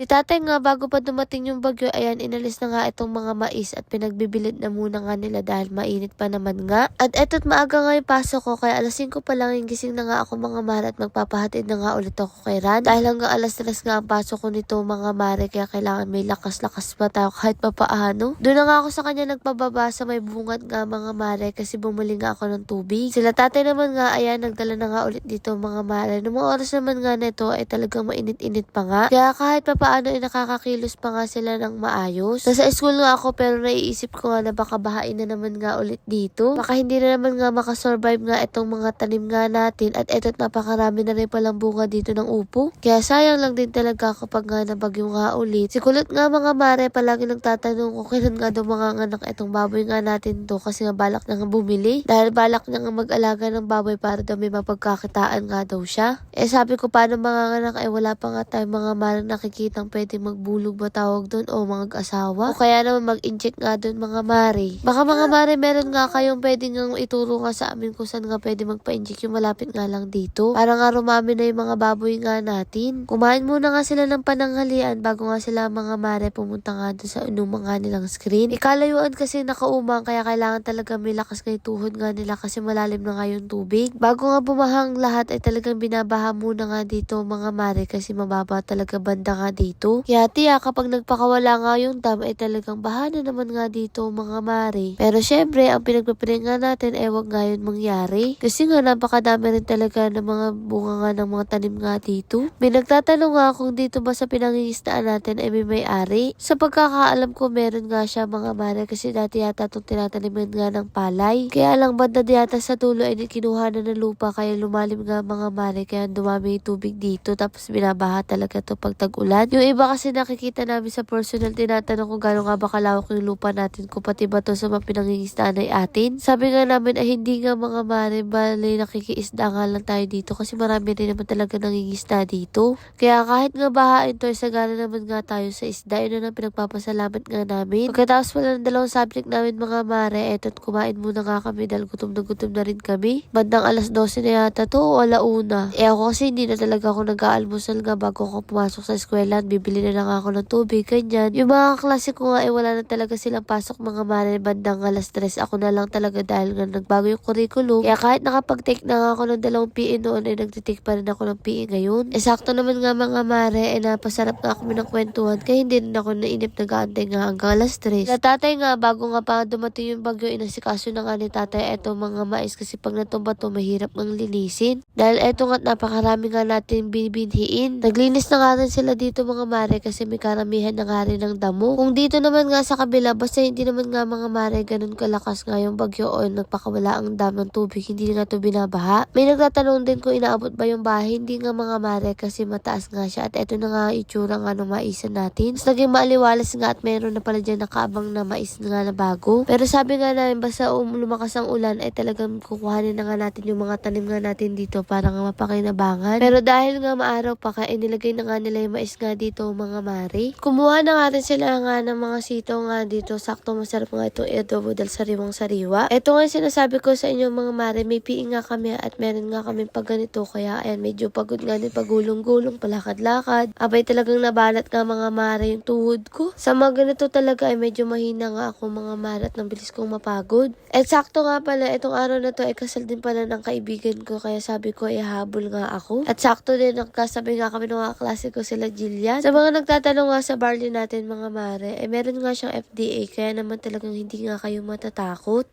Si tatay nga bago pa dumating yung bagyo, ayan inalis na nga itong mga mais at pinagbibilid na muna nga nila dahil mainit pa naman nga. At eto't maaga nga yung pasok ko kaya alas 5 pa lang yung gising na nga ako mga mare at magpapahatid na nga ulit ako kay Ran. Dahil hanggang alas 3 nga ang pasok ko nito mga mare kaya kailangan may lakas-lakas pa tayo kahit papaano. Doon na nga ako sa kanya nagpababa sa may bungat nga mga mare kasi bumuli nga ako ng tubig. Sila tatay naman nga ayan nagdala na nga ulit dito mga mare. Noong mga oras naman nga nito ay talagang mainit-init pa nga. Kaya kahit papaano ay nakakakilos pa nga sila ng maayos. Nasa school nga ako pero naiisip ko nga na baka bahain na naman nga ulit dito. Baka hindi na naman nga makasurvive nga itong mga tanim nga natin at eto't napakarami na rin palang bunga dito ng upo. Kaya sayang lang din talaga kapag nga nabagyo nga ulit. Si kulot nga mga mare palagi nagtatanong kung kailan nga daw manganganak itong baboy nga natin to kasi nga balak na nga bumili. Dahil balak na nga mag-alaga ng baboy para daw may mapagkakitaan nga daw siya. Sabi ko paano manganganak wala pa nga tayo mga mare nakikita pwede magbulog ba tawag doon o mag-asawa o kaya naman mag-inject nga doon mga mare. Baka mga mare meron nga kayong pwede nga ituro nga sa amin kung saan nga pwede magpa-inject yung malapit nga lang dito. Para nga rumami na yung mga baboy nga natin. Kumain muna nga sila ng pananghalian bago nga sila mga mare pumunta nga doon sa inumang nga nilang screen. Ikalayuan kasi nakaumang kaya kailangan talaga may lakas nga tuhod nga nila kasi malalim na nga yung tubig. Bago nga bumahang lahat ay talagang binabaha muna nga dito mga mare kasi mababa talaga banda nga dito. Kaya tiya kapag nagpakawala nga yung dam ay talagang bahana naman nga dito mga mare. Pero syempre ang pinagpapiling nga natin wag nga yun mangyari. Kasi nga napakadami rin talaga ng mga bunga nga ng mga tanim nga dito. May nagtatanong nga kung dito ba sa pinangingistaan natin may may-ari. Sa pagkakaalam ko meron nga siya mga mare kasi dati yata itong tinataniman nga ng palay. Kaya lang banda yata sa tulo ay kinuha na ng lupa kaya lumalim nga mga mare kaya dumami yung tubig dito tapos binabaha talaga to pag tag-ulan. Yung iba kasi nakikita namin sa personal, tinatanong kung gano'n nga ba kalawak yung lupa natin kung pati ba to sa mga pinangingistaan ay atin. Sabi nga namin ay hindi nga mga mare, bale nakikiisda nga lang tayo dito kasi marami rin naman talaga nangingisda dito. Kaya kahit nga bahain to, sagana naman nga tayo sa isda, yun na pinagpapasalamat nga namin. Pagkatapos pala ng dalawang subject namin mga mare, eto't kumain muna nga kami dahil gutom na rin kami. Bandang alas 12 na yata to o alauna. Ako kasi hindi na talaga ako nag-aalmusal nga bago ako pumasok sa eskwela, bibili na lang ako ng tubig, ganyan. Yung mga klase ko nga wala na talaga silang pasok mga mare bandang alas 3. Ako na lang talaga dahil nga nagbago yung curriculum. Kaya kahit nakapag-take na nga ako ng 2 PE noon ay nagtitake pa rin ako ng PE ngayon. Sakto naman nga mga mare napasarap nga kami ng kwentuhan kaya hindi rin ako nainip nag-aantay nga hanggang alas 3. Sa tatay nga bago nga pa dumating yung bagyo inasikaso na nga ni tatay eto mga mais kasi pag natumba to mahirap ng linisin. Dahil eto nga napakarami nga natin binhiin. Naglinis na nga rin sila dito mga mare kasi may karamihan na nga rin ng damo. Kung dito naman nga sa kabila, basta hindi naman nga mga mare ganun kalakas nga yung bagyo o nagpakawala ang dam ng tubig, hindi nga to binabaha. May nagtatanong din kung inaabot ba yung bahay, hindi nga mga mare kasi mataas nga siya at eto na nga itsura nga ng maisan natin. Mas naging maaliwalas nga at meron na pala dyan nakaabang na mais nga na bago. Pero sabi nga namin basta lumakas ang ulan ay talagang kukuhanin na nga natin yung mga tanim nga natin dito para nga mapakinabangan. Pero dahil nga maaraw pa kaya inilagay na nga nila yung mais nga dito mga mare. Kumuha na nga rin sila nga ng mga sitaw nga dito. Sakto masarap nga ito adobo dahil sariwang sariwa. Ito nga yung sinasabi ko sa inyo mga mare. May piing nga kami at meron nga kami pag ganito. Kaya ayan medyo pagod nga din pagulong-gulong palakad-lakad. Abay talagang nabalat nga mga mare yung tuhod ko. Sa mga ganito talaga ay medyo mahina nga ako mga mare at nabilis kong mapagod. At sakto nga pala itong araw na to ay kasal din pala ng kaibigan ko. Kaya sabi ko ay habol nga ako. At sakto din nagkasabi nga kami ng mga klase ko sila Jillian. Sa mga nagtatanong nga sa barley natin mga mare, meron nga siyang FDA kaya naman talagang hindi nga kayo matatakot.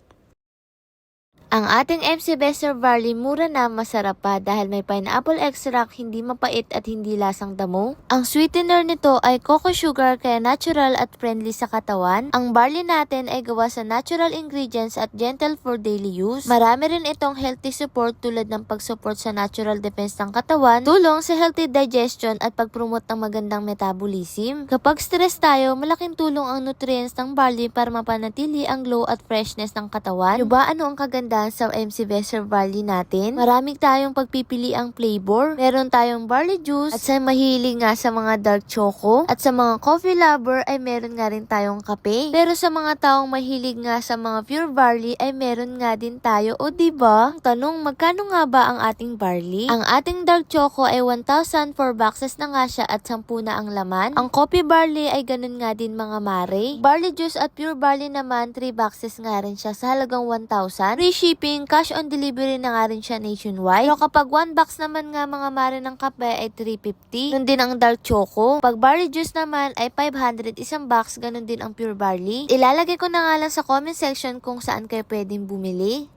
Ang ating MC Bester Barley mura na masarap pa dahil may pineapple extract, hindi mapait at hindi lasang damo. Ang sweetener nito ay cocoa sugar kaya natural at friendly sa katawan. Ang barley natin ay gawa sa natural ingredients at gentle for daily use. Marami rin itong healthy support tulad ng pag-support sa natural defense ng katawan, tulong sa healthy digestion at pag-promote ng magandang metabolism. Kapag stress tayo, malaking tulong ang nutrients ng barley para mapanatili ang glow at freshness ng katawan. Diba ano ang kaganda lang sa MC Besser Barley natin. Maraming tayong pagpipiliang flavor. Meron tayong barley juice at sa mahilig nga sa mga dark choco at sa mga coffee lover ay meron nga rin tayong kape. Pero sa mga taong mahilig nga sa mga pure barley ay meron nga din tayo. O diba? Ang tanong, magkano nga ba ang ating barley? Ang ating dark choco ay 1,000 4 boxes na nga siya at 10 na ang laman. Ang coffee barley ay ganun nga din mga mare. Barley juice at pure barley naman 3 boxes nga rin siya sa halagang 1,000. Free shipping, cash on delivery na nga rin siya nationwide. Pero kapag 1 box naman nga mga mare ng kape ay 350. Ganun din ang dark choco. Pag barley juice naman ay 500 isang box, ganun din ang pure barley. Ilalagay ko na nga lang sa comment section kung saan kayo pwedeng bumili.